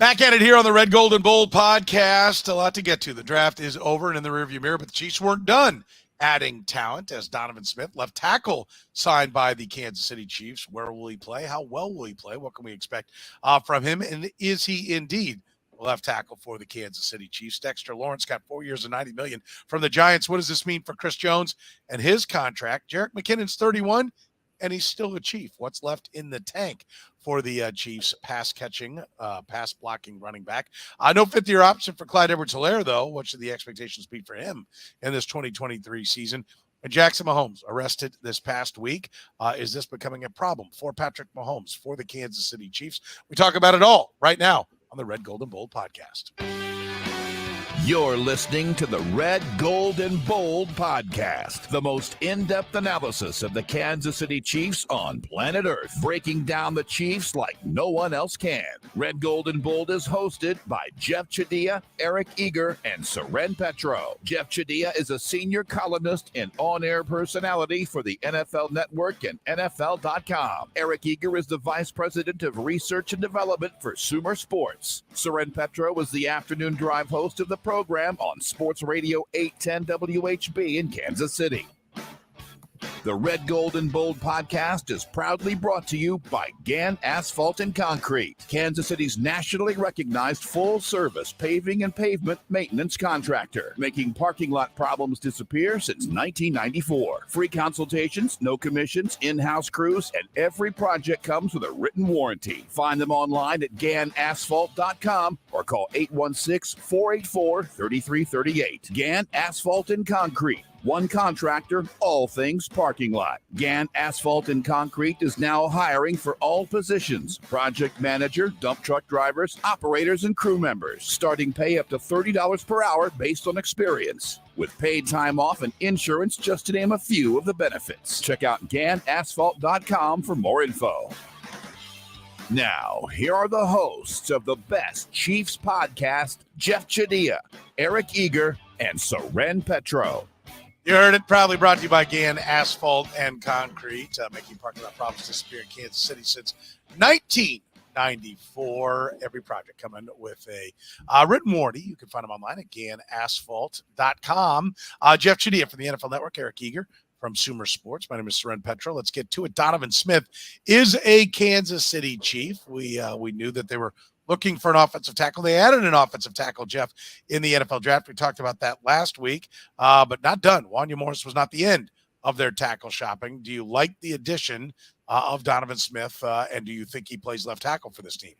Back at it here on the Red, Gold, and Bold podcast. A lot to get to. The draft is over and in the rearview mirror, but the Chiefs weren't done adding talent as Donovan Smith, left tackle, signed by the Kansas City Chiefs. Where will he play? How well will he play? What can we expect from him? And is he indeed left tackle for the Kansas City Chiefs? Dexter Lawrence got 4 years and $90 million from the Giants. What does this mean for Chris Jones and his contract? Jerrick MicKinnon's 31, and he's still a Chief. What's left in the tank for the Chiefs pass-catching, pass-blocking running back? No fifth-year option for Clyde Edwards-Helaire, though. What should the expectations be for him in this 2023 season? And Jackson Mahomes arrested this past week. Is this becoming a problem for Patrick Mahomes, for the Kansas City Chiefs? We talk about it all right now on the Red, Gold, and Bold podcast. You're listening to the Red, Gold, and Bold podcast, the most in-depth analysis of the Kansas City Chiefs on planet Earth, breaking down the Chiefs like no one else can. Red, Gold, and Bold is hosted by Jeff Chadiha, Eric Eager, and Soren Petro. Jeff Chadiha is a senior columnist and on-air personality for the NFL Network and NFL.com. Eric Eager is the vice president of research and development for Sumer Sports. Soren Petro is the afternoon drive host of the program on Sports Radio 810 WHB in Kansas City. The Red, Gold, and Bold podcast is proudly brought to you by Gann Asphalt and Concrete, Kansas City's nationally recognized full-service paving and pavement maintenance contractor, making parking lot problems disappear since 1994. Free consultations, no commissions, in-house crews, and every project comes with a written warranty. Find them online at GannAsphalt.com or call 816-484-3338. Gann Asphalt and Concrete. One contractor, all things parking lot. Gann Asphalt and Concrete is now hiring for all positions: project manager, dump truck drivers, operators, and crew members. Starting pay up to $30 per hour based on experience, with paid time off and insurance, just to name a few of the benefits. Check out GannAsphalt.com for more info. Now, here are the hosts of the best Chiefs podcast, Jeff Chadiha, Eric Eager, and Soren Petro. You heard it, proudly brought to you by Gann Asphalt and Concrete, making parking lot problems disappear in Kansas City since 1994. Every project coming with a written warranty. You can find them online at GannAsphalt.com. Jeff Chadiha from the NFL Network, Eric Eager from Sumer Sports. My name is Soren Petro. Let's get to it. Donovan Smith is a Kansas City Chief. We knew that they were looking for an offensive tackle. They added an offensive tackle, Jeff, in the NFL draft. We talked about that last week, but not done. Wanya Morris was not the end of their tackle shopping. Do you like the addition of Donovan Smith, and do you think he plays left tackle for this team?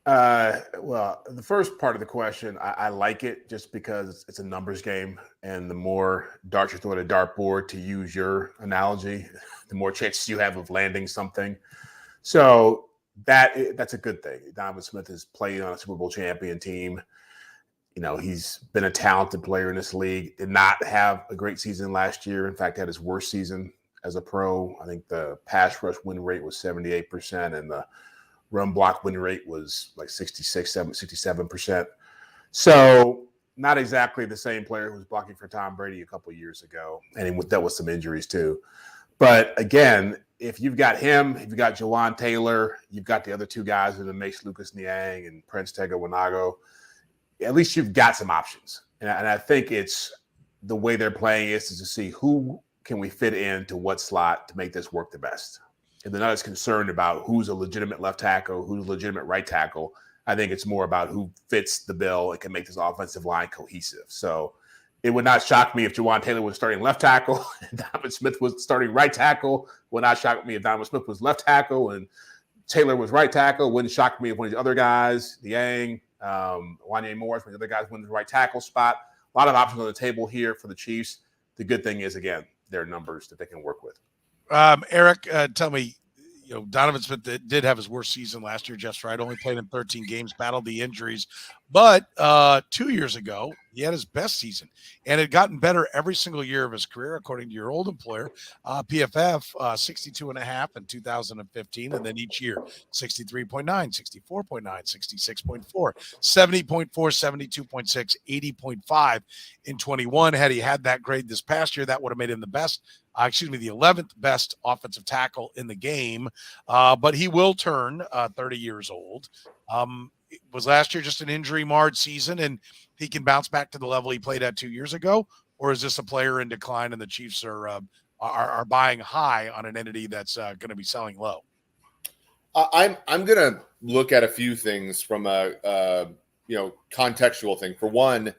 Well, the first part of the question, I like it just because it's a numbers game, and the more darts you throw at a dartboard, to use your analogy, the more chances you have of landing something. So that's a good thing. Donovan Smith has played on a Super Bowl champion team. You know, he's been a talented player in this league. Did not have a great season last year. In fact, had his worst season as a pro. I think the pass rush win rate was 78%, and the run block win rate was like 67%. So not exactly the same player who was blocking for Tom Brady a couple years ago, and he dealt with some injuries too. But again, if you've got him, if you've got Jawan Taylor, you've got the other two guys in the mix, Lucas Niang and Prince Tega Wanago, at least you've got some options. And I think it's the way they're playing is to see who can we fit into what slot to make this work the best. And they're not as concerned about who's a legitimate left tackle, who's a legitimate right tackle. I think it's more about who fits the bill and can make this offensive line cohesive. So it would not shock me if Jawan Taylor was starting left tackle and Donovan Smith was starting right tackle. Would not shock me if Donovan Smith was left tackle and Taylor was right tackle. Wouldn't shock me if one of the other guys, Niang, Wanya Morris, one of the other guys went in the right tackle spot. A lot of options on the table here for the Chiefs. The good thing is, again, their numbers that they can work with. Eric, tell me, Donovan Smith did have his worst season last year, just right. Only played in 13 games, battled the injuries. But 2 years ago, he had his best season and had gotten better every single year of his career, according to your old employer, PFF, 62.5 in 2015. And then each year, 63.9, 64.9, 66.4, 70.4, 72.6, 80.5 in 21. Had he had that grade this past year, that would have made him the 11th best offensive tackle in the game. But he will turn 30 years old. was last year just an injury-marred season, and he can bounce back to the level he played at 2 years ago? Or is this a player in decline and the Chiefs are buying high on an entity that's going to be selling low? I'm going to look at a few things from a contextual thing. For one,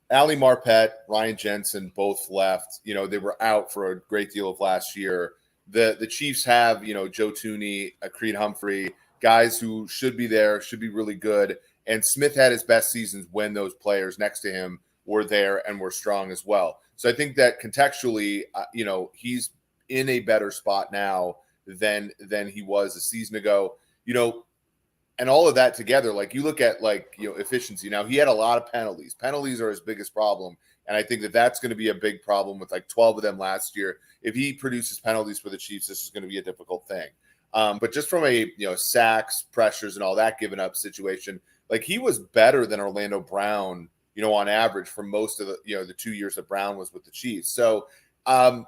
Ali Marpet, Ryan Jensen both left. They were out for a great deal of last year. The Chiefs have, Joe Thuney, Creed Humphrey, guys who should be there, should be really good. And Smith had his best seasons when those players next to him were there and were strong as well. So I think that contextually, he's in a better spot now than he was a season ago. And all of that together, like you look at efficiency. Now he had a lot of penalties. Penalties are his biggest problem. And I think that that's going to be a big problem with 12 of them last year. If he produces penalties for the Chiefs, this is going to be a difficult thing. But just from a, sacks, pressures and all that given up situation, he was better than Orlando Brown, on average for most of the 2 years that Brown was with the Chiefs. So, for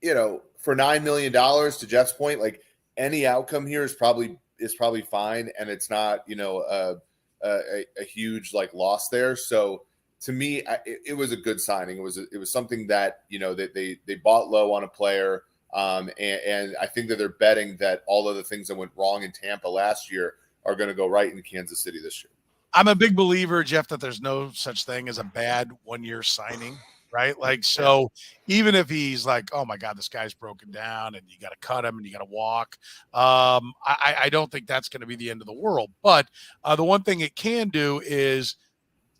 $9 million to Jeff's point, any outcome here is probably fine. And it's not, a huge loss there. So to me, it was a good signing. It was something that, that they bought low on a player. And I think that they're betting that all of the things that went wrong in Tampa last year are going to go right in Kansas City this year. I'm a big believer, Jeff, that there's no such thing as a bad one-year signing, right? So even if he's oh my God, this guy's broken down and you got to cut him and you got to walk, I don't think that's going to be the end of the world. But the one thing it can do is,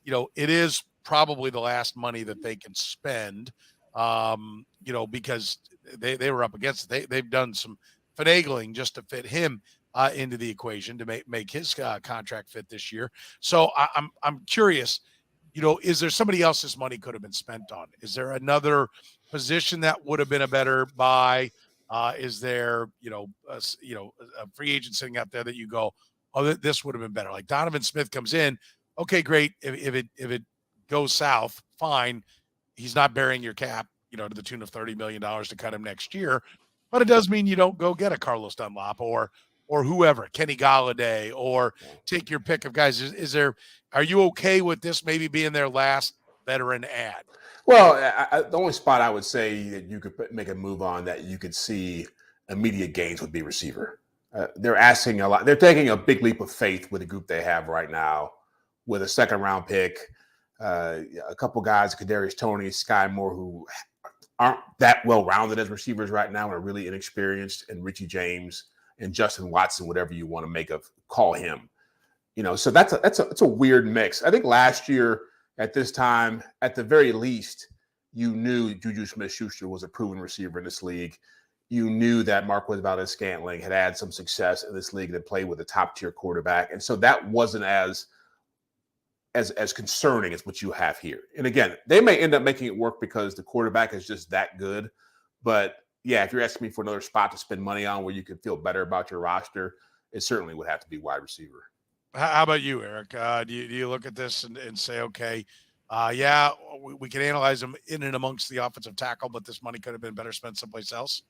it is probably the last money that they can spend, because they were up against it. They've done some finagling just to fit him into the equation to make his contract fit this year. So I'm curious, is there somebody else this money could have been spent on? Is there another position that would have been a better buy? Is there, a free agent sitting out there that you go, oh, this would have been better? Like Donovan Smith comes in. Okay, great. If it goes south, fine. He's not burying your cap, to the tune of $30 million to cut him next year. But it does mean you don't go get a Carlos Dunlap or whoever, Kenny Galladay, or take your pick of guys. Are you okay with this maybe being their last veteran ad? Well, the only spot I would say that you could make a move on that you could see immediate gains would be receiver. They're asking a lot. They're taking a big leap of faith with the group they have right now with a second-round pick, a couple guys, Kadarius Toney, Sky Moore, who aren't that well-rounded as receivers right now and are really inexperienced, and Richie James and Justin Watson, whatever you want to call him. So that's a weird mix. I think last year at this time, at the very least, you knew Juju Smith-Schuster was a proven receiver in this league. You knew that Marquez Valdes-Scantling had had some success in this league that played with a top-tier quarterback. And so that wasn't as concerning as what you have here. And again, they may end up making it work because the quarterback is just that good. But yeah, if you're asking me for another spot to spend money on where you could feel better about your roster, it certainly would have to be wide receiver. How about you, Eric? Do you look at this and say, okay, we can analyze them in and amongst the offensive tackle, but this money could have been better spent someplace else?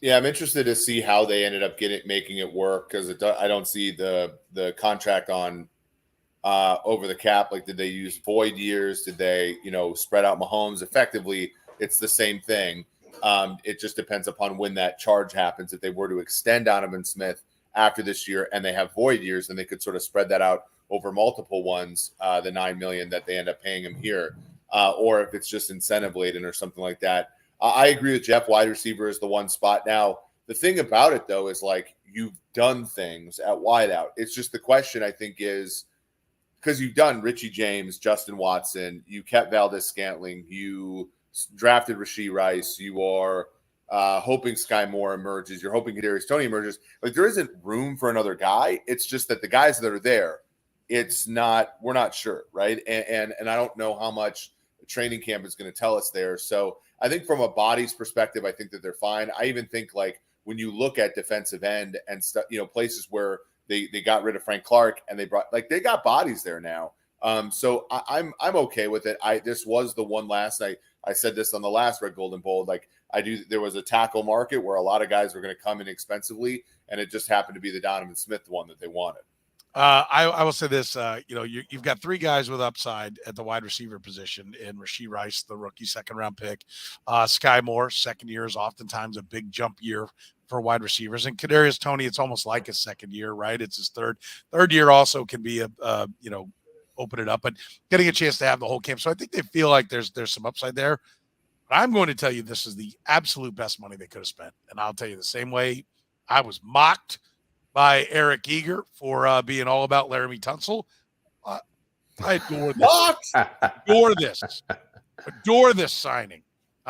Yeah, I'm interested to see how they ended up making it work, because I don't see the contract on over the cap. Did they use void years? Did they, spread out Mahomes? Effectively, it's the same thing. It just depends upon when that charge happens. If they were to extend Donovan Smith after this year and they have void years, then they could sort of spread that out over multiple ones, the $9 million that they end up paying him here, or if it's just incentive laden or something like that. I agree with Jeff. Wide receiver is the one spot. Now, the thing about it, though, is you've done things at wideout. It's just the question, I think, is because you've done Richie James, Justin Watson, you kept Valdes-Scantling, you drafted Rashee Rice, you are hoping Sky Moore emerges, you're hoping Kadarius Toney emerges. There isn't room for another guy. It's just that the guys that are there, we're not sure, right? And I don't know how much training camp is going to tell us there. So I think from a bodies perspective, I think that they're fine. I even think when you look at defensive end and stuff, places where they got rid of Frank Clark and they brought they got bodies there now. So I'm okay with it. This was the one last night. I said this on the last Red Gold and Bold. There was a tackle market where a lot of guys were going to come in expensively, and it just happened to be the Donovan Smith one that they wanted. I will say this, you've got three guys with upside at the wide receiver position in Rashee Rice, the rookie second-round pick. Sky Moore, second year is oftentimes a big jump year for wide receivers. And Kadarius Toney, it's almost like his second year, right? It's his third year also can be open it up, but getting a chance to have the whole camp. So I think they feel like there's some upside there. But I'm going to tell you this is the absolute best money they could have spent. And I'll tell you the same way I was mocked by Eric Eager for being all about Laramie Tunsil. I adore this. Adore this signing.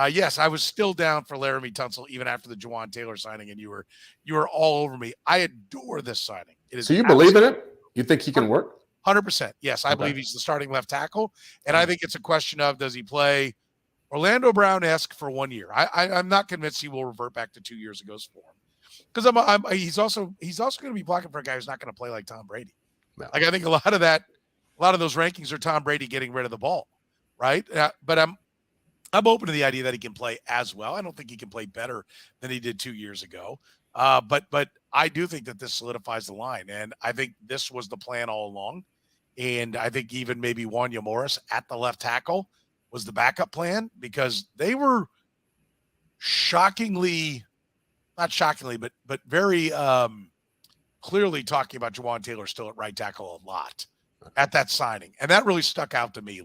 Yes, I was still down for Laramie Tunsil even after the Juwan Taylor signing, and you were all over me. I adore this signing. So you believe in it? You think he can work? 100%. Yes, I believe he's the starting left tackle, and I think it's a question of does he play Orlando Brown-esque for 1 year. I'm not convinced he will revert back to 2 years ago's form. Because he's also going to be blocking for a guy who's not going to play like Tom Brady. No. Like I think a lot of those rankings are Tom Brady getting rid of the ball, right? But I'm open to the idea that he can play as well. I don't think he can play better than he did 2 years ago. But I do think that this solidifies the line, and I think this was the plan all along. And I think even maybe Wanya Morris at the left tackle was the backup plan because they were not shockingly, but very clearly talking about Juwan Taylor still at right tackle a lot at that signing. And that really stuck out to me.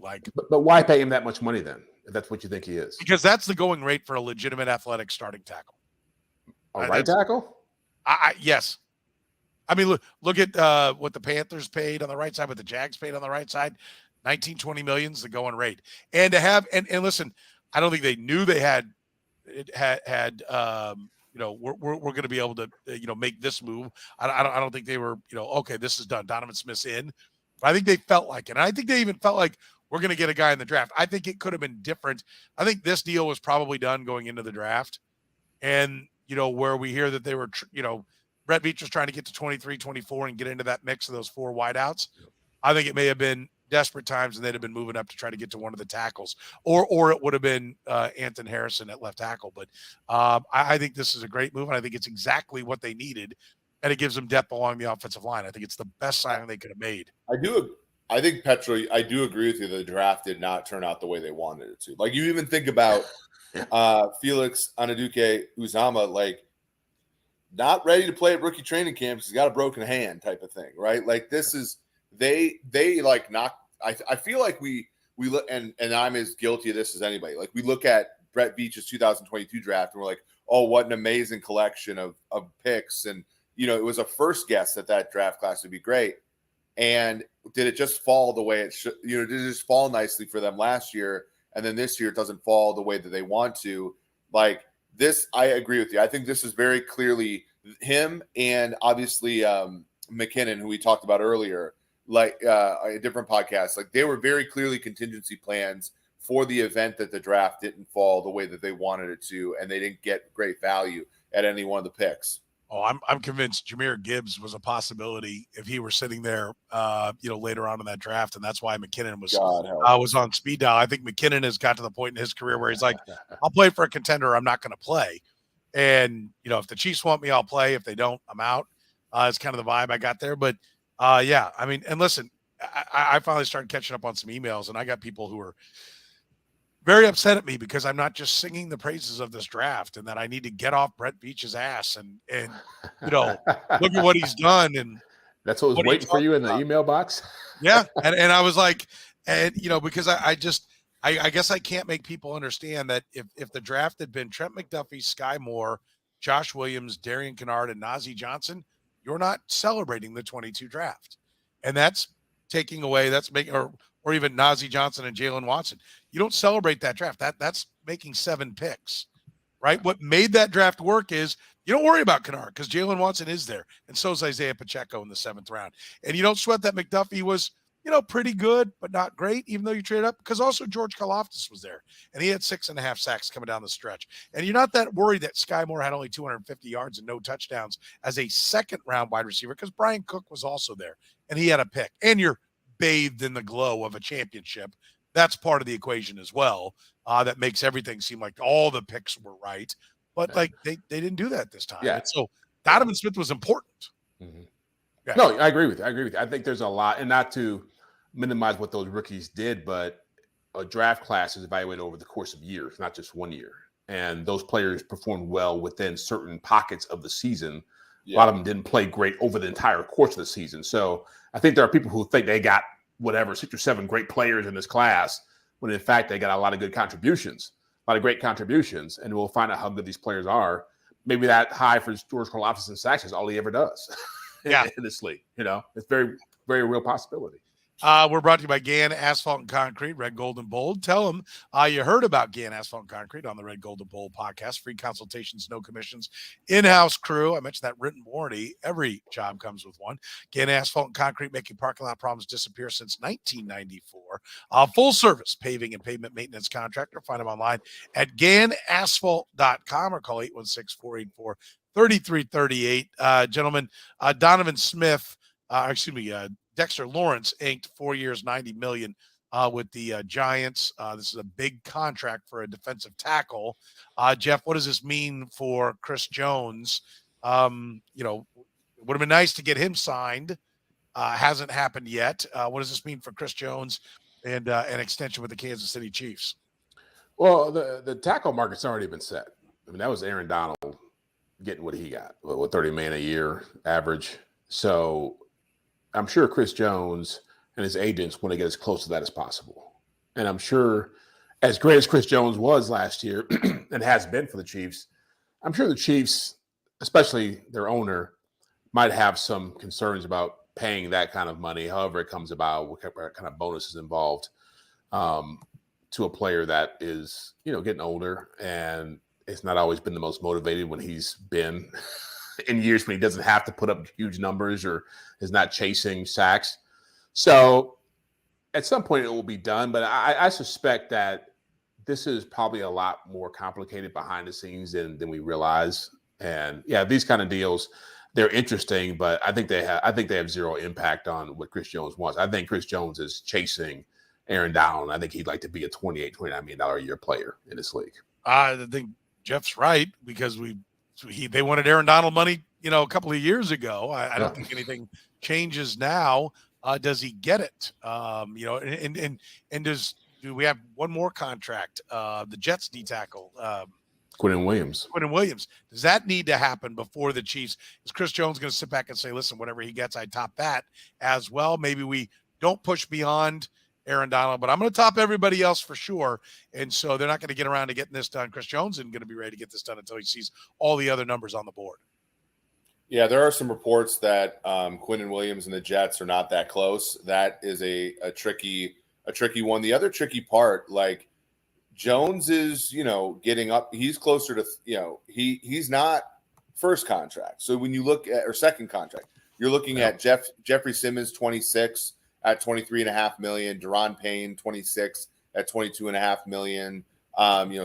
But why pay him that much money then, if that's what you think he is? Because that's the going rate for a legitimate athletic starting tackle. A right tackle? Yes. I mean, look at what the Panthers paid on the right side, what the Jags paid on the right side. 19-20 million is the going rate. And to have and listen, I don't think they knew they had we're going to be able to make this move. I don't think they were okay, this is done. Donovan Smith's in. But I think they felt like it. And I think they even felt like we're going to get a guy in the draft. I think it could have been different. I think this deal was probably done going into the draft. And where we hear that they were Brett Veach was trying to get to 23, 24 and get into that mix of those four wideouts. I think it may have been desperate times and they'd have been moving up to try to get to one of the tackles, or it would have been Anton Harrison at left tackle. But I think this is a great move, and I think it's exactly what they needed, and it gives them depth along the offensive line. I think it's the best signing they could have made. I think, Petro, I do agree with you that the draft did not turn out the way they wanted it to. Like, you even think about Felix Anaduke-Uzama, not ready to play at rookie training camps. He's got a broken hand type of thing, right? Like, this is they knocked. I feel like we look, and I'm as guilty of this as anybody. Like, we look at Brett Veach's 2022 draft and we're like, oh, what an amazing collection of picks. And, it was a first guess that draft class would be great. And did it just fall the way it should? Did it just fall nicely for them last year? And then this year it doesn't fall the way that they want to. Like this, I agree with you. I think this is very clearly him and obviously McKinnon, who we talked about earlier, a different podcast. Like they were very clearly contingency plans for the event that the draft didn't fall the way that they wanted it to, and they didn't get great value at any one of the picks. Oh, I'm convinced Jahmyr Gibbs was a possibility if he were sitting there, later on in that draft, and that's why McKinnon was on speed dial. I think McKinnon has got to the point in his career where he's like, I'll play for a contender. I'm not going to play. And, if the Chiefs want me, I'll play. If they don't, I'm out. It's kind of the vibe I got there. But, yeah, I mean, and listen, I finally started catching up on some emails, and I got people who are very upset at me because I'm not just singing the praises of this draft and that I need to get off Brett Veach's ass and look at what he's done. And that's what was waiting for you in the email box. Yeah. And I was like, because I guess I can't make people understand that if the draft had been Trent McDuffie, Sky Moore, Josh Williams, Darian Kennard, and Najee Johnson, you're not celebrating the 22 draft. And that's taking away, that's making, or even Najee Johnson and Jalen Watson. You don't celebrate that draft. That's making 7 picks, right? What made that draft work is you don't worry about Kennard because Jalen Watson is there, and so is Isaiah Pacheco in the 7th round. And you don't sweat that McDuffie was, pretty good, but not great, even though you traded up, because also George Karlaftis was there, and he had 6.5 sacks coming down the stretch. And you're not that worried that Sky Moore had only 250 yards and no touchdowns as a 2nd-round wide receiver because Brian Cook was also there, and he had a pick. And you're bathed in the glow of a championship. That's part of the equation as well. That makes everything seem like all the picks were right, but they didn't do that this time. Yeah. And so Donovan Smith was important. Mm-hmm. Yeah. No, I agree with you. I think there's a lot, and not to minimize what those rookies did, but a draft class is evaluated over the course of years, not just 1 year. And those players performed well within certain pockets of the season. Yeah. A lot of them didn't play great over the entire course of the season. So I think there are people who think they got whatever 6 or 7 great players in this class, when in fact they got a lot of good contributions, a lot of great contributions, and we'll find out how good these players are. Maybe that high for George Karlaftis in sacks is all he ever does. Yeah, in this league, it's very, very real possibility. We're brought to you by Gann Asphalt and Concrete, Red, Gold, and Bold. Tell them you heard about Gann Asphalt and Concrete on the Red, Gold, and Bold podcast. Free consultations, no commissions, in-house crew. I mentioned that written warranty. Every job comes with one. Gann Asphalt and Concrete, making parking lot problems disappear since 1994. Full service paving and pavement maintenance contractor. Find them online at GannAsphalt.com or call 816-484-3338. Gentlemen, Donovan Smith, Dexter Lawrence inked 4 years, $90 million with the Giants. This is a big contract for a defensive tackle. Jeff, what does this mean for Chris Jones? It would have been nice to get him signed. Hasn't happened yet. What does this mean for Chris Jones and an extension with the Kansas City Chiefs? Well, the tackle market's already been set. I mean, that was Aaron Donald getting what he got, with $30 million a year average. So I'm sure Chris Jones and his agents want to get as close to that as possible. And I'm sure, as great as Chris Jones was last year and has been for the Chiefs, I'm sure the Chiefs, especially their owner, might have some concerns about paying that kind of money, however it comes about, what kind of bonuses involved, to a player that is, getting older, and it's not always been the most motivated when he's been in years when he doesn't have to put up huge numbers or is not chasing sacks. So at some point it will be done, but I suspect that this is probably a lot more complicated behind the scenes than we realize. And yeah, these kind of deals, they're interesting, but I think they have zero impact on what Chris Jones wants. I think Chris Jones is chasing Aaron Donald. I think he'd like to be a $28, $29 million a year player in this league. I think Jeff's right, because they wanted Aaron Donald money, a couple of years ago. I don't think anything changes now. Does he get it? And do we have one more contract? The Jets D tackle, Quinnen Williams. Does that need to happen before the Chiefs? Is Chris Jones going to sit back and say, listen, whatever he gets, I top that as well? Maybe we don't push beyond Aaron Donald, but I'm going to top everybody else for sure. And so they're not going to get around to getting this done. Chris Jones isn't going to be ready to get this done until he sees all the other numbers on the board. Yeah, there are some reports that Quinnen Williams and the Jets are not that close. That is a tricky one. The other tricky part, like, Jones is, getting up. He's closer to, he's not first contract. So when you look at, or second contract, you're looking at Jeffrey Simmons, 26 at $23.5 million, Deron Payne, 26 at $22.5 million.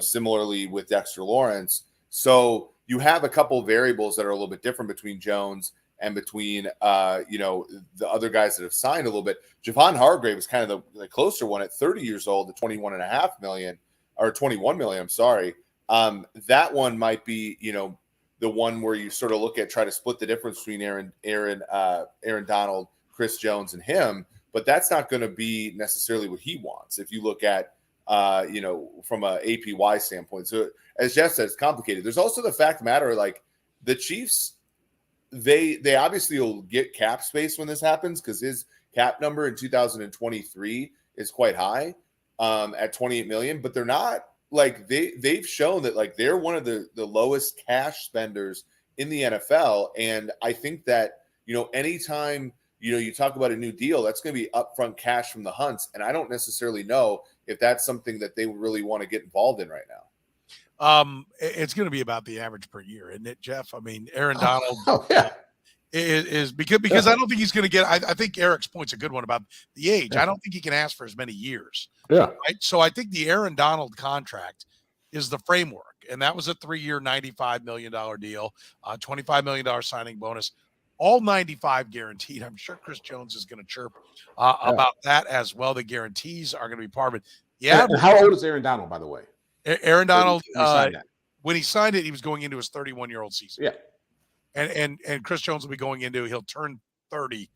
Similarly with Dexter Lawrence. So you have a couple of variables that are a little bit different between Jones and between, the other guys that have signed a little bit. Javon Hargrave is kind of the closer one at 30 years old, at $21.5 million, or $21 million. I'm sorry. That one might be, the one where you sort of try to split the difference between Aaron Donald, Chris Jones, and him. But that's not going to be necessarily what he wants. If you look at, from a APY standpoint. So as Jeff said, it's complicated. There's also the fact of the matter, like, the Chiefs, they obviously will get cap space when this happens, because his cap number in 2023 is quite high, at $28 million, but they're not, like, they've shown that, like, they're one of the lowest cash spenders in the NFL. And I think that, anytime, you talk about a new deal, that's going to be upfront cash from the Hunts. And I don't necessarily know if that's something that they really want to get involved in right now. It's going to be about the average per year, isn't it, Jeff? I mean, Aaron Donald is because I don't think he's going to get. I think Eric's point's a good one about the age. I don't think he can ask for as many years. Yeah. Right. So I think the Aaron Donald contract is the framework, and that was a 3-year, $95 million deal, $25 million signing bonus, all 95 guaranteed. I'm sure Chris Jones is going to chirp about that as well. The guarantees are going to be part of it. Yeah. And how old is Aaron Donald, by the way? Aaron Donald, when he signed it, he was going into his 31-year-old season. Yeah. And Chris Jones will be going into, he'll turn 30,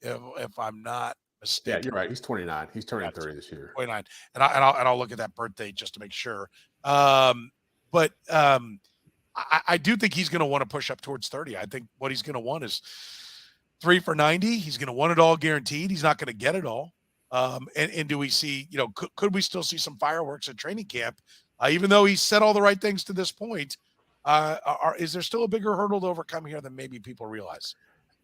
if I'm not Yeah, mistaken. you're right. He's 29. He's turning 30 this year. 29, and I'll look at that birthday just to make sure. But I do think he's going to want to push up towards 30. I think what he's going to want is 3 for 90. He's going to want it all guaranteed. He's not going to get it all. And do we see, could we still see some fireworks at training camp? Even though he's said all the right things to this point, is there still a bigger hurdle to overcome here than maybe people realize?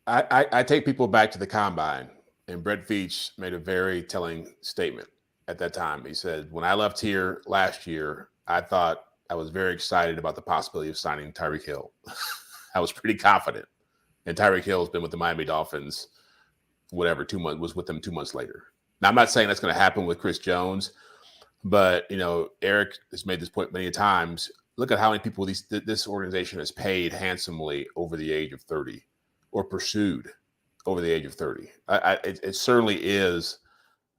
I take people back to the combine, and Brett Veach made a very telling statement at that time. He said, when I left here last year, I thought I was very excited about the possibility of signing Tyreek Hill. I was pretty confident. And Tyreek Hill has been with the Miami Dolphins, 2 months, was with them 2 months later. Now, I'm not saying that's going to happen with Chris Jones, but, Eric has made this point many times. Look at how many people this organization has paid handsomely over the age of 30 or pursued over the age of 30. It certainly is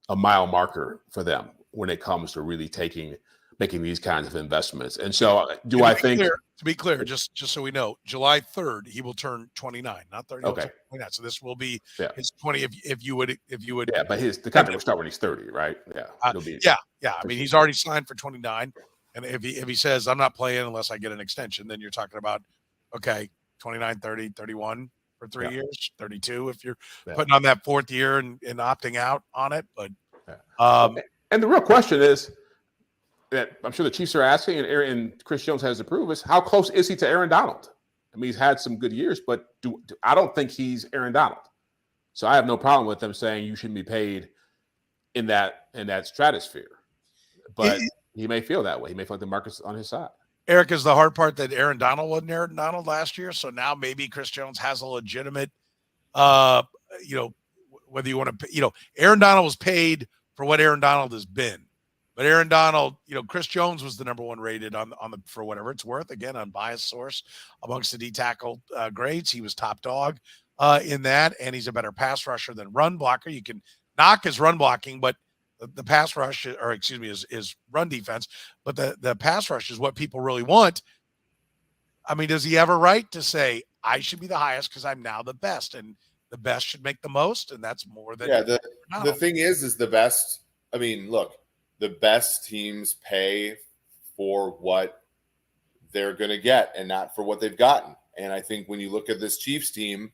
a mile marker for them when it comes to really making these kinds of investments. And so to be clear, just so we know, July 3rd, he will turn 29, not 30. Okay. 29. So this will be his 20 if you would. Yeah, but the contract will start when he's 30, right? Yeah. It'll be I mean, he's already signed for 29. And if he says, I'm not playing unless I get an extension, then you're talking about, okay, 29, 30, 31 for 3 years, 32 if you're putting on that fourth year and opting out on it. But and the real question is that I'm sure the Chiefs are asking, and Chris Jones has to prove, is how close is he to Aaron Donald? I mean, he's had some good years, but I don't think he's Aaron Donald. So I have no problem with them saying you shouldn't be paid in that stratosphere. But he may feel that way. He may feel like the market's on his side. Eric, is the hard part that Aaron Donald wasn't Aaron Donald last year. So now maybe Chris Jones has a legitimate, whether you want to, Aaron Donald was paid for what Aaron Donald has been. But Aaron Donald, Chris Jones was the number one rated on the for whatever it's worth. Again, unbiased source amongst the D tackle grades. He was top dog in that, and he's a better pass rusher than run blocker. You can knock his run blocking, but the pass rush, is run defense. But the pass rush is what people really want. I mean, does he have a right to say I should be the highest because I'm now the best, and the best should make the most, and that's more than the thing is the best. I mean, look. The best teams pay for what they're going to get and not for what they've gotten. And I think when you look at this Chiefs team,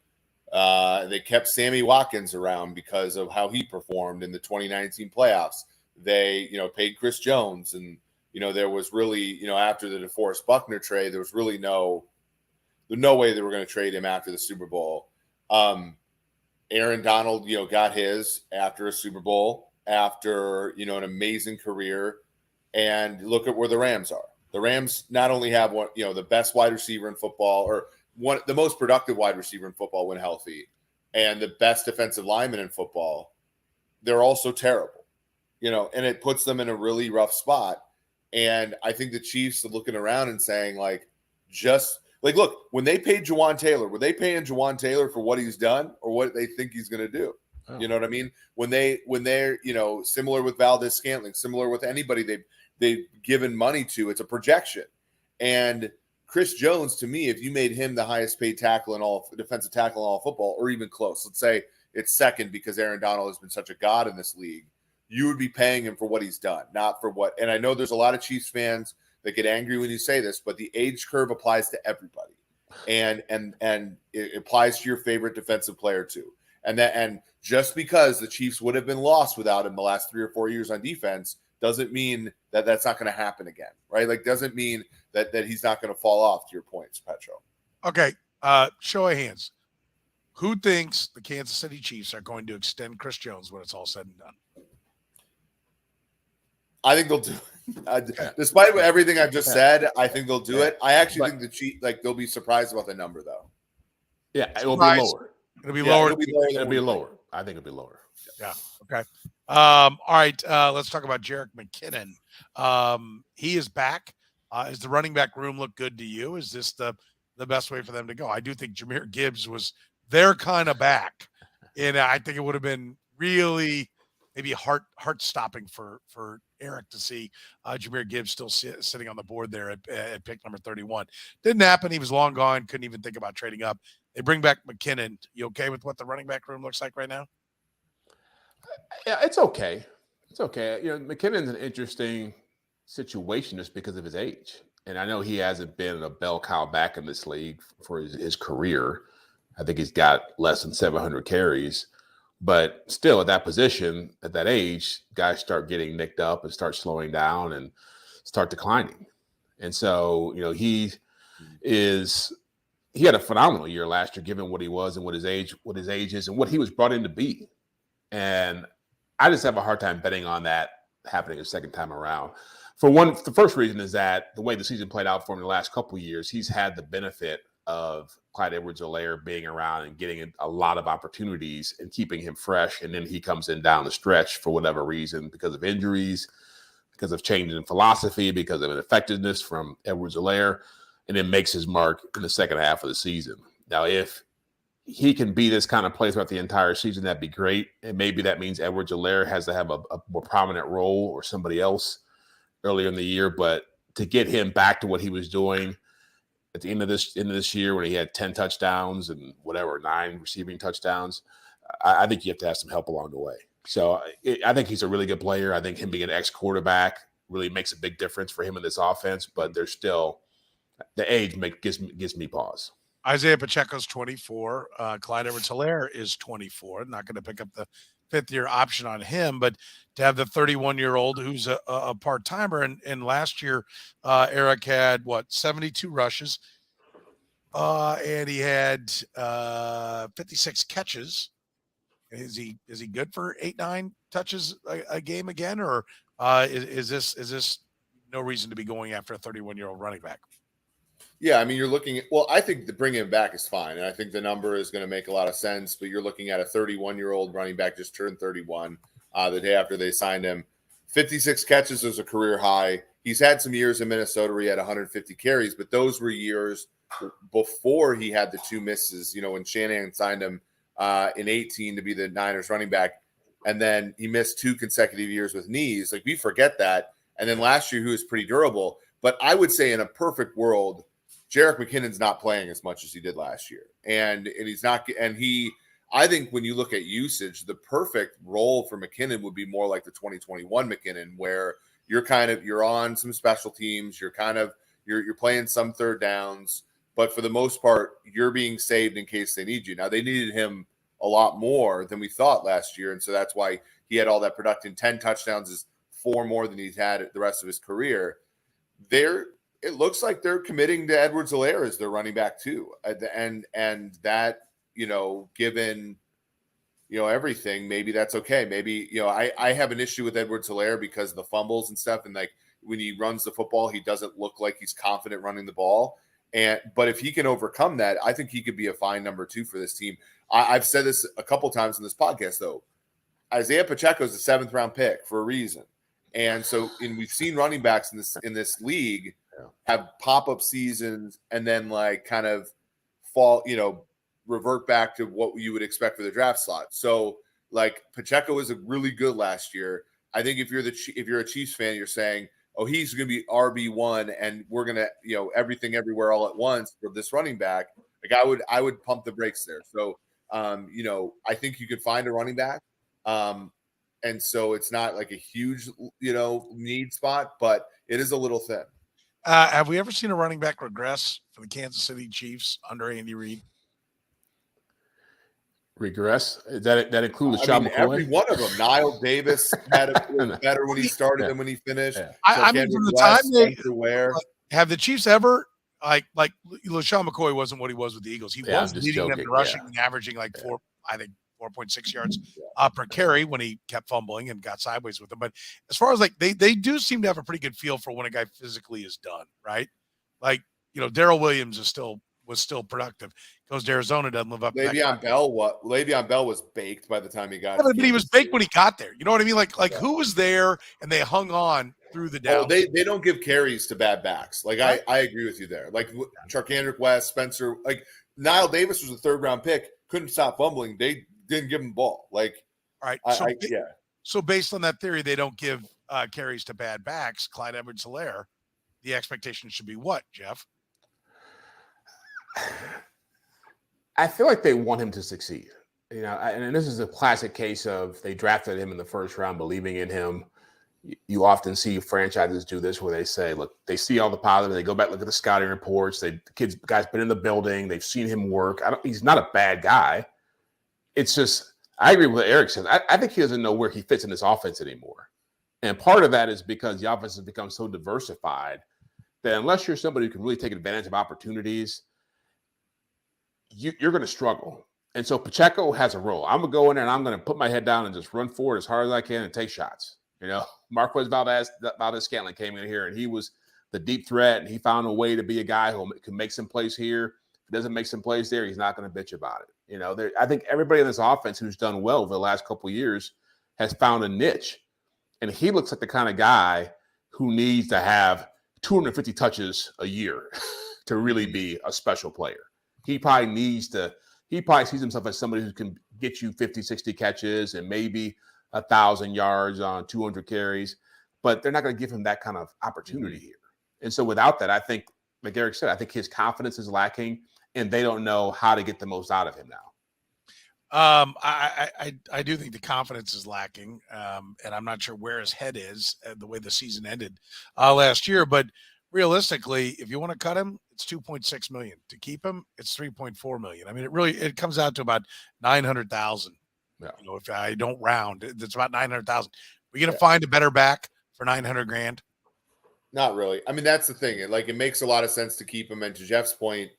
they kept Sammy Watkins around because of how he performed in the 2019 playoffs. They, paid Chris Jones. And, there was really, after the DeForest Buckner trade, there was really no way they were going to trade him after the Super Bowl. Aaron Donald, got his after a Super Bowl. After an amazing career, and look at where the Rams are. The Rams not only have one, the best wide receiver in football, or the most productive wide receiver in football when healthy, and the best defensive lineman in football. They're also terrible, and it puts them in a really rough spot. And I think the Chiefs are looking around and saying, look, when they paid Jawan Taylor, were they paying Jawan Taylor for what he's done or what they think he's going to do? Oh. You know what I mean? When they're, similar with Valdez Scantling, similar with anybody they've given money to, it's a projection. And Chris Jones, to me, if you made him the highest paid defensive tackle in all football, or even close, let's say it's second because Aaron Donald has been such a god in this league, you would be paying him for what he's done, not for what. And I know there's a lot of Chiefs fans that get angry when you say this, but the age curve applies to everybody, and it applies to your favorite defensive player too. And just because the Chiefs would have been lost without him the last 3 or 4 years on defense doesn't mean that that's not going to happen again, right? Doesn't mean that he's not going to fall off, to your points, Petro. Okay, show of hands. Who thinks the Kansas City Chiefs are going to extend Chris Jones when it's all said and done? I think they'll do it. Despite everything I've just said, I think they'll do it. I actually think the Chiefs, they'll be surprised about the number, though. Yeah, it will be lower. It'll be lower. It'll be lower. I think it'll be lower. Yeah. Okay. All right. Let's talk about Jerrick MicKinnon. He is back. Does the running back room look good to you? Is this the best way for them to go? I do think Jahmyr Gibbs was their kind of back, and I think it would have been really maybe heart stopping for Eric to see Jahmyr Gibbs still sitting on the board there at pick number 31. Didn't happen. He was long gone. Couldn't even think about trading up. They bring back McKinnon. You okay with what the running back room looks like right now? Yeah, it's okay. It's okay. McKinnon's an interesting situation just because of his age. And I know he hasn't been a bell cow back in this league for his career. I think he's got less than 700 carries. But still, at that position, at that age, guys start getting nicked up and start slowing down and start declining. And so, he had a phenomenal year last year, given what he was and what his age is and what he was brought in to be. And I just have a hard time betting on that happening a second time around. For one, the first reason is that the way the season played out for him in the last couple of years, he's had the benefit of Clyde Edwards-Helaire being around and getting a lot of opportunities and keeping him fresh. And then he comes in down the stretch for whatever reason, because of injuries, because of changes in philosophy, because of ineffectiveness from Edwards-Helaire, and then makes his mark in the second half of the season. Now, if he can be this kind of player throughout the entire season, that'd be great. And maybe that means Edwards-Helaire has to have a more prominent role or somebody else earlier in the year. But to get him back to what he was doing at the end of this year, when he had 10 touchdowns and 9 receiving touchdowns, I think you have to have some help along the way. So I think he's a really good player. I think him being an ex-quarterback really makes a big difference for him in this offense. But there's still the age gives me pause. Isaiah Pacheco's 24. Clyde Edwards-Helaire is 24. Not going to pick up the fifth-year option on him, but to have the 31-year-old who's a part-timer, and last year Eric had 72 rushes, and he had 56 catches. Is he good for 8-9 touches a game again, or is this no reason to be going after a 31-year-old running back? Yeah, I mean, you're looking at, I think the bringing him back is fine. And I think the number is going to make a lot of sense. But you're looking at a 31-year-old running back, just turned 31 the day after they signed him. 56 catches is a career high. He's had some years in Minnesota where he had 150 carries, but those were years before he had the 2 misses, when Shanahan signed him in 18 to be the Niners running back. And then he missed 2 consecutive years with knees. Like, we forget that. And then last year, he was pretty durable. But I would say in a perfect world, Jerrick MicKinnon's not playing as much as he did last year. And he's not, and I think when you look at usage, the perfect role for McKinnon would be more like the 2021 McKinnon, where you're on some special teams, you're playing some third downs, but for the most part, you're being saved in case they need you. Now, they needed him a lot more than we thought last year. And so that's why he had all that production. 10 touchdowns is 4 more than he's had the rest of his career. It looks like they're committing to Edwards-Helaire as their running back too. And that, given, everything, maybe that's okay. Maybe, I have an issue with Edwards-Helaire because of the fumbles and stuff. And like when he runs the football, he doesn't look like he's confident running the ball. But if he can overcome that, I think he could be a fine number 2 for this team. I've said this a couple times in this podcast, though. Isaiah Pacheco is a 7th round pick for a reason. And so, we've seen running backs in this league have pop-up seasons and then kind of fall, revert back to what you would expect for the draft slot. So Pacheco was really good last year. I think if you're a Chiefs fan, you're saying, oh, he's going to be RB1 and we're going to, everything everywhere all at once for this running back. Like I would pump the brakes there. So, I think you could find a running back. And so it's not like a huge, need spot, but it is a little thin. Have we ever seen a running back regress for the Kansas City Chiefs under Andy Reid? Regress? That includes LaShawn McCoy? Every one of them. Niall Davis had it better when he started than when he finished. Yeah. I mean, from the time have the Chiefs ever like LaShawn McCoy wasn't what he was with the Eagles. He was leading them in rushing and averaging 4.6 yards per carry when he kept fumbling and got sideways with them. But as far as they do seem to have a pretty good feel for when a guy physically is done, right? Darrell Williams was still productive. Goes to Arizona, doesn't live up. Le'Veon Bell was baked by the time he got. Yeah, but he was baked when he got there. You know what I mean? Who was there and they hung on through the down. They don't give carries to bad backs. I agree with you there. Charkandrick West, Spencer, Niall Davis was a 3rd round pick, couldn't stop fumbling. They didn't give him the ball. All right. So based on that theory, they don't give carries to bad backs. Clyde Edwards-Helaire, the expectation should be what, Jeff? I feel like they want him to succeed. And this is a classic case of they drafted him in the first round, believing in him. You often see franchises do this where they say, look, they see all the positive. They go back, look at the scouting reports. The guy's been in the building. They've seen him work. He's not a bad guy. It's just, I agree with what Eric said. I think he doesn't know where he fits in this offense anymore. And part of that is because the offense has become so diversified that unless you're somebody who can really take advantage of opportunities, you're going to struggle. And so Pacheco has a role. I'm going to go in there and I'm going to put my head down and just run forward as hard as I can and take shots. Marquez Valdez-Scantling came in here and he was the deep threat, and he found a way to be a guy who can make some plays here. If he doesn't make some plays there, he's not going to bitch about it. I think everybody in this offense who's done well over the last couple of years has found a niche. And he looks like the kind of guy who needs to have 250 touches a year to really be a special player. He probably sees himself as somebody who can get you 50, 60 catches and maybe 1,000 yards on 200 carries, but they're not going to give him that kind of opportunity here. And so without that, I think, like Eric said, I think his confidence is lacking and they don't know how to get the most out of him now. I do think the confidence is lacking, and I'm not sure where his head is the way the season ended last year. But realistically, if you want to cut him, it's $2.6 million. To keep him, it's $3.4 million. I mean, it comes out to about $900,000. Yeah. If I don't round, it's about $900,000. We're gonna find a better back for $900,000. Not really. I mean, that's the thing. It makes a lot of sense to keep him. And to Jeff's point,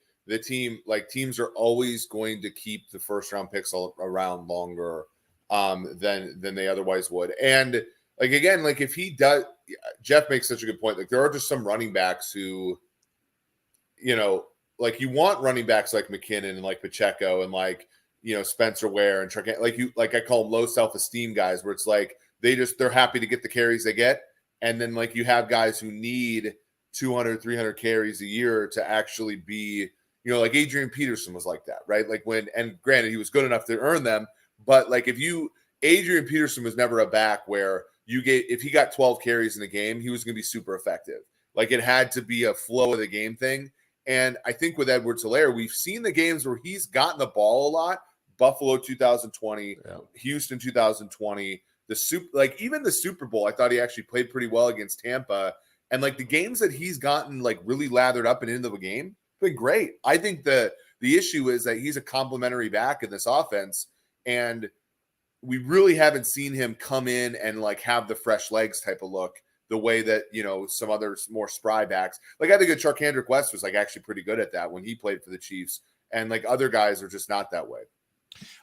teams are always going to keep the first round picks around longer than they otherwise would. And if he does, Jeff makes such a good point. Like, there are just some running backs who, you want running backs like McKinnon and like Pacheco and Spencer Ware and Truck, I call them low self-esteem guys, where it's like they're happy to get the carries they get. And then you have guys who need 200, 300 carries a year to actually be, like Adrian Peterson was like that, right? And granted, he was good enough to earn them, but Adrian Peterson was never a back where if he got 12 carries in a game, he was going to be super effective. It had to be a flow of the game thing. And I think with Edwards-Helaire, we've seen the games where he's gotten the ball a lot. Buffalo 2020, Houston 2020, even the Super Bowl, I thought he actually played pretty well against Tampa. And the games that he's gotten really lathered up and into the game, been great. I think the issue is that he's a complimentary back in this offense, and we really haven't seen him come in and have the fresh legs type of look the way that some other more spry backs. I think that Charkandrick West was actually pretty good at that when he played for the Chiefs, and other guys are just not that way.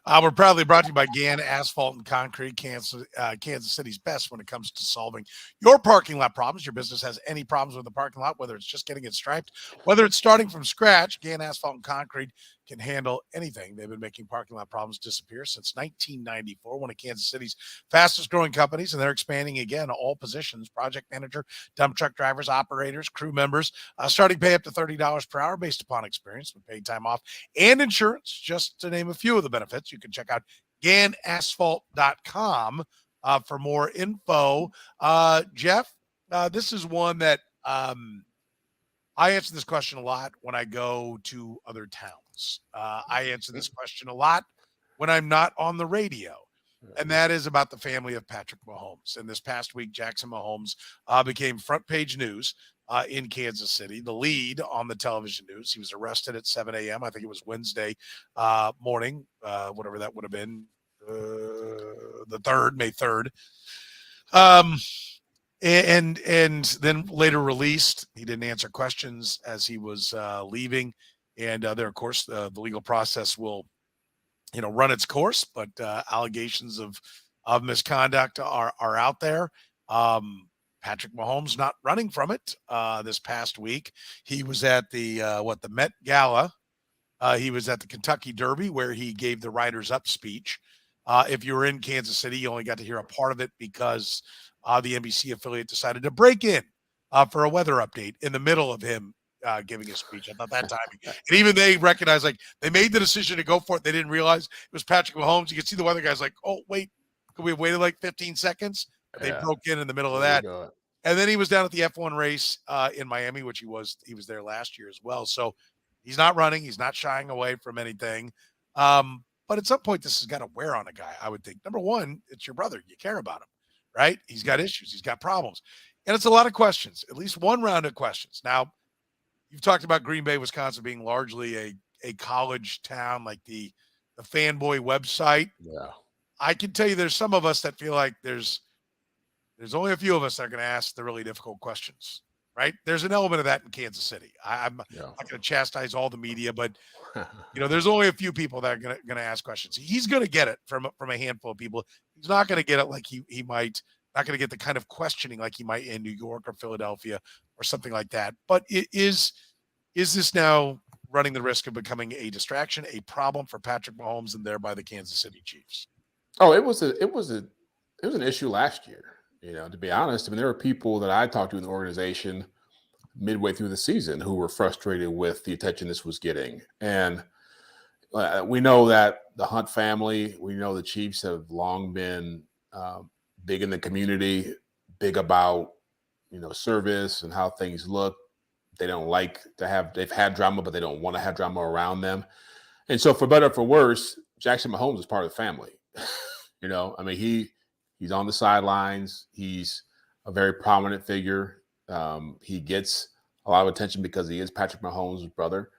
We're proudly brought to you by Gann Asphalt and Concrete, Kansas City's best when it comes to solving your parking lot problems. Your business has any problems with the parking lot, whether it's just getting it striped, whether it's starting from scratch, Gann Asphalt and Concrete can handle anything. They've been making parking lot problems disappear since 1994, one of Kansas City's fastest growing companies, and they're expanding again all positions: project manager, dump truck drivers, operators, crew members, starting pay up to $30 per hour based upon experience with paid time off and insurance, just to name a few of the benefits. You can check out GannAsphalt.com for more info. Jeff, this is one that I answer this question a lot when I go to other towns. I answer this question a lot when I'm not on the radio, and that is about the family of Patrick Mahomes. And this past week, Jackson Mahomes became front page news in Kansas City, the lead on the television news. He was arrested at 7 a.m. I think it was Wednesday morning, whatever that would have been, May 3rd. And then later released. He didn't answer questions as he was leaving. And there, of course, the legal process will, run its course. But allegations of misconduct are out there. Patrick Mahomes not running from it this past week. He was at the Met Gala. He was at the Kentucky Derby where he gave the Riders Up speech. If you were in Kansas City, you only got to hear a part of it because the NBC affiliate decided to break in for a weather update in the middle of him giving a speech. I thought that timing. And even they recognized, they made the decision to go for it. They didn't realize it was Patrick Mahomes. You could see the weather guys oh, wait, could we have waited 15 seconds? They broke in the middle of that. And then he was down at the F1 race in Miami, which he was there last year as well. So He's not running. He's not shying away from anything. But at some point, this has got to wear on a guy, I would think. Number one, it's your brother. You care about him, right? He's got issues. He's got problems. And it's a lot of questions, at least one round of questions. Now, you've talked about Green Bay, Wisconsin being largely a college town, like the fanboy website. Yeah. I can tell you there's some of us that feel like there's only a few of us that are going to ask the really difficult questions, right? There's an element of that in Kansas City. I'm not going to chastise all the media, but there's only a few people that are going to ask questions. He's going to get it from a handful of people. He's not going to get it like he might, not going to get the kind of questioning like he might in New York or Philadelphia or something like that. But is this now running the risk of becoming a distraction, a problem for Patrick Mahomes and thereby the Kansas City Chiefs? Oh, it was an issue last year. To be honest, I mean, there were people that I talked to in the organization midway through the season who were frustrated with the attention this was getting. And we know that the Hunt family, we know the Chiefs have long been big in the community, big about, service and how things look. They don't like to they've had drama, but they don't want to have drama around them. And so for better or for worse, Jackson Mahomes is part of the family. I mean, he's on the sidelines. He's a very prominent figure. He gets a lot of attention because he is Patrick Mahomes' brother.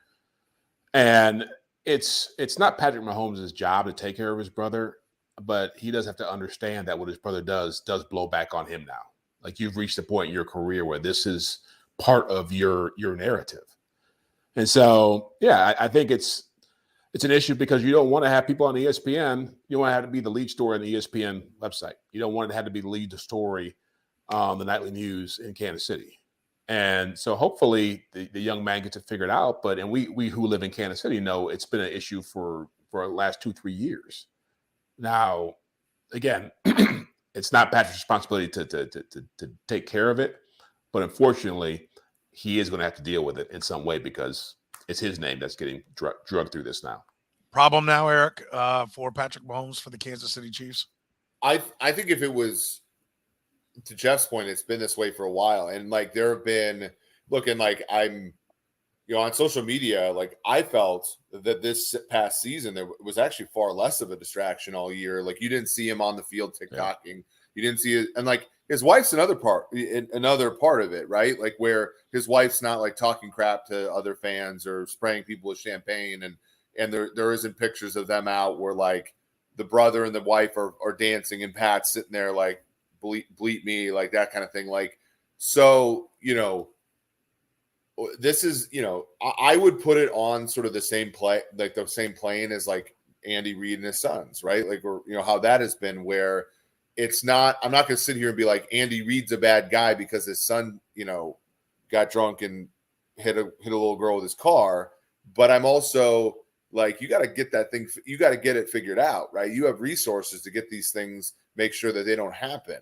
And it's not Patrick Mahomes' job to take care of his brother, but he does have to understand that what his brother does blow back on him now. Like, you've reached a point in your career where this is part of your narrative. And so, yeah, I think it's an issue because you don't want to have people on ESPN. You want to have to be the lead story on the ESPN website. You don't want it to have to be the lead story on the nightly news in Kansas City. And so hopefully the young man gets it figured out. But we who live in Kansas City know it's been an issue for the last 2-3 years. Now, again, it's not Patrick's responsibility to take care of it. But unfortunately, he is going to have to deal with it in some way because it's his name that's getting drugged through this now. Problem now, Eric, for Patrick Mahomes for the Kansas City Chiefs? I think if it was, to Jeff's point, it's been this way for a while. And like, there have been looking like I'm, on social media, like I felt that this past season, there was actually far less of a distraction all year. Like, you didn't see him on the field TikToking. Yeah. You didn't see it. And like, his wife's another part of it, right? Like, where his wife's not like talking crap to other fans or spraying people with champagne. And there isn't pictures of them out where like the brother and the wife are dancing and Pat's sitting there like, bleep me, like that kind of thing. Like, so, this is, I would put it on sort of the same plane as like Andy Reid and his sons, right? Like, or, how that has been, where it's not, I'm not going to sit here and be like, Andy Reid's a bad guy because his son, got drunk and hit a little girl with his car. But I'm also like, you got to get that thing, you got to get it figured out, right? You have resources to get these things, make sure that they don't happen.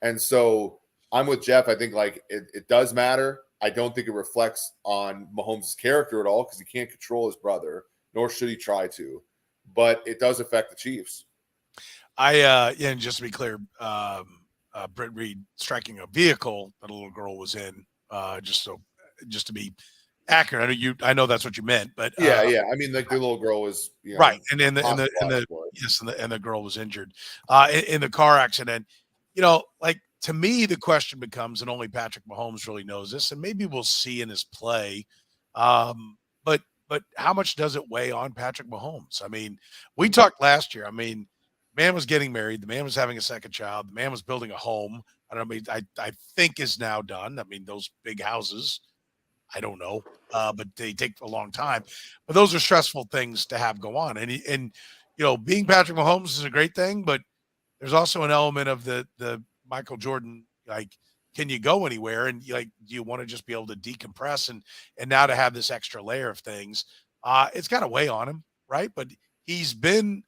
And so I'm with Jeff. I think like it does matter. I don't think it reflects on Mahomes' character at all because he can't control his brother, nor should he try to. But it does affect the Chiefs. And just to be clear, Britt Reed striking a vehicle that a little girl was in, just to be accurate. I know that's what you meant, but yeah. I mean, like, the little girl was right, and the girl was injured in the car accident. Like, to me, the question becomes, and only Patrick Mahomes really knows this, and maybe we'll see in his play, but how much does it weigh on Patrick Mahomes? I mean, we talked last year. I mean, the man was getting married. The man was having a second child. The man was building a home. I think is now done. I mean, those big houses, I don't know, but they take a long time. But those are stressful things to have go on. And being Patrick Mahomes is a great thing, but there's also an element of the Michael Jordan, like, can you go anywhere? And do you want to just be able to decompress and now to have this extra layer of things? It's got to weigh on him, right? But he's been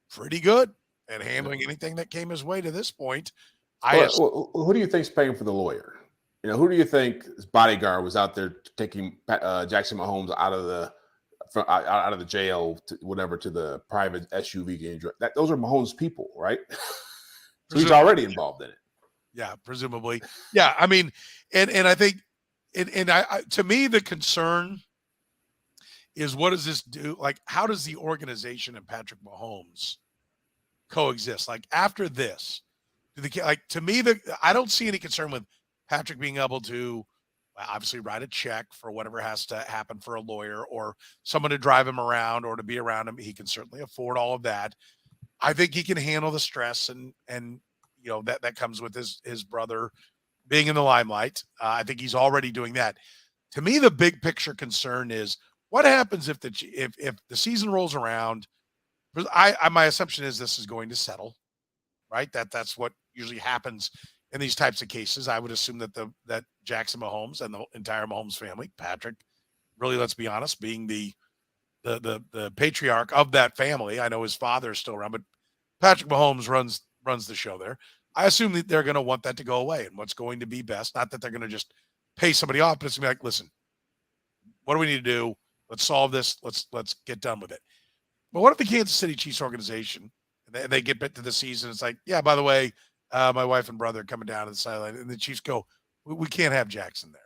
pretty good at handling anything that came his way to this point. Who do you think's paying for the lawyer? Who do you think his bodyguard was out there taking Jackson Mahomes out of the jail to the private SUV game? Those are Mahomes' people, right? So he's already involved in it. Yeah, presumably. Yeah, I mean, and I think, to me, the concern is what does this do? Like, how does the organization and Patrick Mahomes coexist? Like after this, to me, I don't see any concern with Patrick being able to obviously write a check for whatever has to happen for a lawyer or someone to drive him around or to be around him. He can certainly afford all of that. I think he can handle the stress and that comes with his brother being in the limelight. I think he's already doing that. To me, the big picture concern is what happens if the season rolls around. My assumption is this is going to settle, right? That's what usually happens in these types of cases. I would assume that Jackson Mahomes and the entire Mahomes family, Patrick, really, let's be honest, being the patriarch of that family. I know his father is still around, but Patrick Mahomes runs the show there. I assume that they're going to want that to go away and what's going to be best. Not that they're going to just pay somebody off, but it's going to be like, listen, what do we need to do? Let's solve this. Let's get done with it. But what if the Kansas City Chiefs organization, and they get bit to the season, it's like, yeah, by the way, my wife and brother are coming down to the sideline, and the Chiefs go, we can't have Jackson there,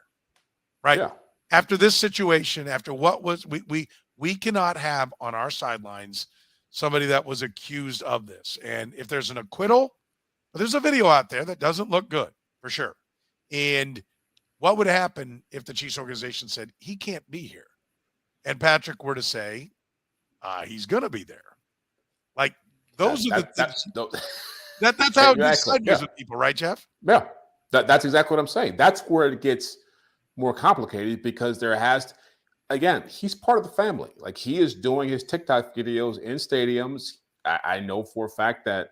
right? Yeah. After this situation, after what was we cannot have on our sidelines somebody that was accused of this. And if there's an acquittal, there's a video out there that doesn't look good for sure. And what would happen if the Chiefs organization said he can't be here, and Patrick were to say he's going to be there? Like those are that's how it gets with people, right, Jeff? Yeah, that's exactly what I'm saying. That's where it gets more complicated because again, he's part of the family. Like he is doing his TikTok videos in stadiums. I know for a fact that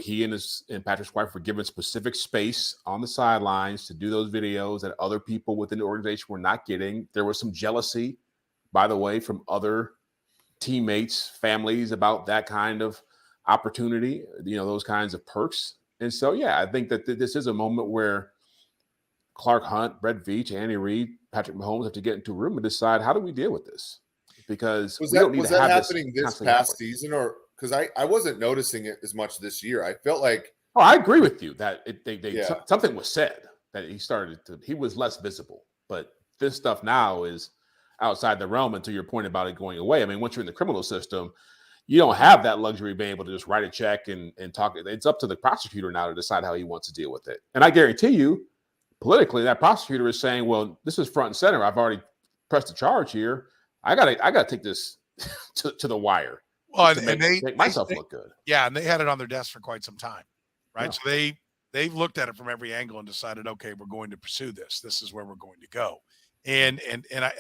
he and Patrick's wife were given specific space on the sidelines to do those videos that other people within the organization were not getting. There was some jealousy, by the way, from other teammates, families about that kind of opportunity, those kinds of perks. And so, yeah, I think that this is a moment where Clark Hunt, Brett Veach, Andy Reid, Patrick Mahomes have to get into a room and decide, how do we deal with this? Because was that happening this past season, or because I wasn't noticing it as much this year? I felt like I agree with you that something was said that he was less visible, but this stuff now is outside the realm. And to your point about it going away, I mean, once you're in the criminal system, you don't have that luxury of being able to just write a check and talk. It's up to the prosecutor now to decide how he wants to deal with it. And I guarantee you, politically, that prosecutor is saying, well, this is front and center. I've already pressed the charge here. I gotta take this to the wire. Well, to make myself look good. Yeah, and they had it on their desk for quite some time, right? Yeah. So they've looked at it from every angle and decided, okay, we're going to pursue this. This is where we're going to go. And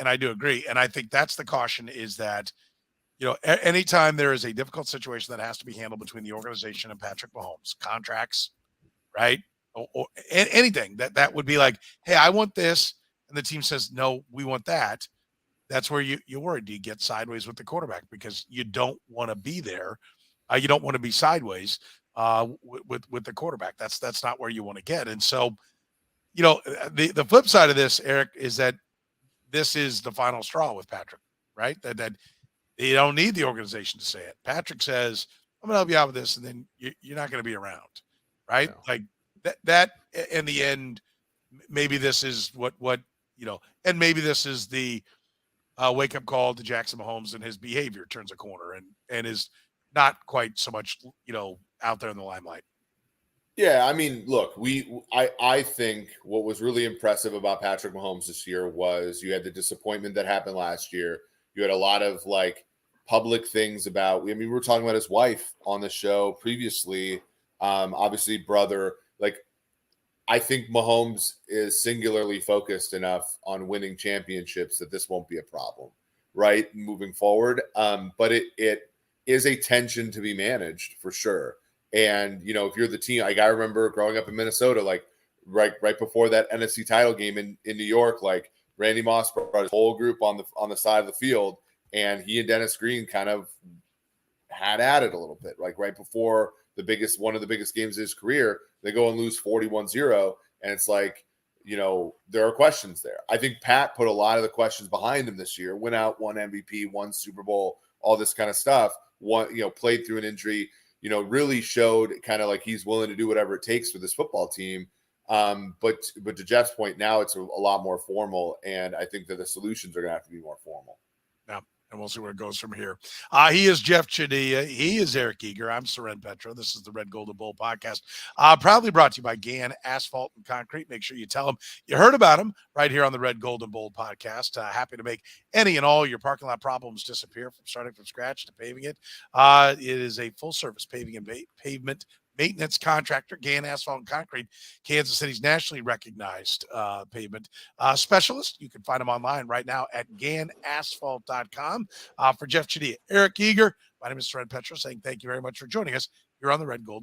I do agree. And I think that's the caution is that, anytime there is a difficult situation that has to be handled between the organization and Patrick Mahomes, contracts, right? Or anything that would be like, hey, I want this. And the team says, no, we want that. That's where you're worried. Do you get sideways with the quarterback because you don't want to be there? You don't want to be sideways with the quarterback. That's not where you want to get. And so, the flip side of this, Eric, is that this is the final straw with Patrick, right? That you don't need the organization to say it. Patrick says, I'm going to help you out with this, and then you're not going to be around, right? No. Like that in the end, maybe this is what and maybe this is the wake-up call to Jackson Mahomes and his behavior turns a corner and is not quite so much, out there in the limelight. Yeah, I mean, look, I think what was really impressive about Patrick Mahomes this year was you had the disappointment that happened last year. You had a lot of public things about, we were talking about his wife on the show previously, obviously brother. I think Mahomes is singularly focused enough on winning championships that this won't be a problem, right, moving forward. But it is a tension to be managed for sure. And, if you're the team, I remember growing up in Minnesota, right before that NFC title game in New York, Randy Moss brought his whole group on the side of the field, and he and Dennis Green kind of had at it a little bit, right before one of the biggest games of his career. They go and lose 41-0, and it's there are questions there. I think Pat put a lot of the questions behind him this year, went out, won MVP, won Super Bowl, all this kind of stuff, played through an injury, really showed kind of he's willing to do whatever it takes for this football team. But to Jeff's point, now it's a lot more formal, and I think that the solutions are going to have to be more formal. and we'll see where it goes from here. He is Jeff Chadiha. He is Eric Eager. I'm Soren Petro. This is the Red Gold and Bold podcast, proudly brought to you by Gann Asphalt and Concrete. Make sure you tell them you heard about them right here on the Red Gold and Bold podcast. Happy to make any and all your parking lot problems disappear, from starting from scratch to paving it. It is a full-service paving and pavement maintenance contractor. Gann Asphalt and Concrete, Kansas City's nationally recognized pavement specialist. You can find them online right now at GannAsphalt.com. For Jeff Chadiha, Eric Eager, my name is Soren Petro, saying thank you very much for joining us here on the Red Gold and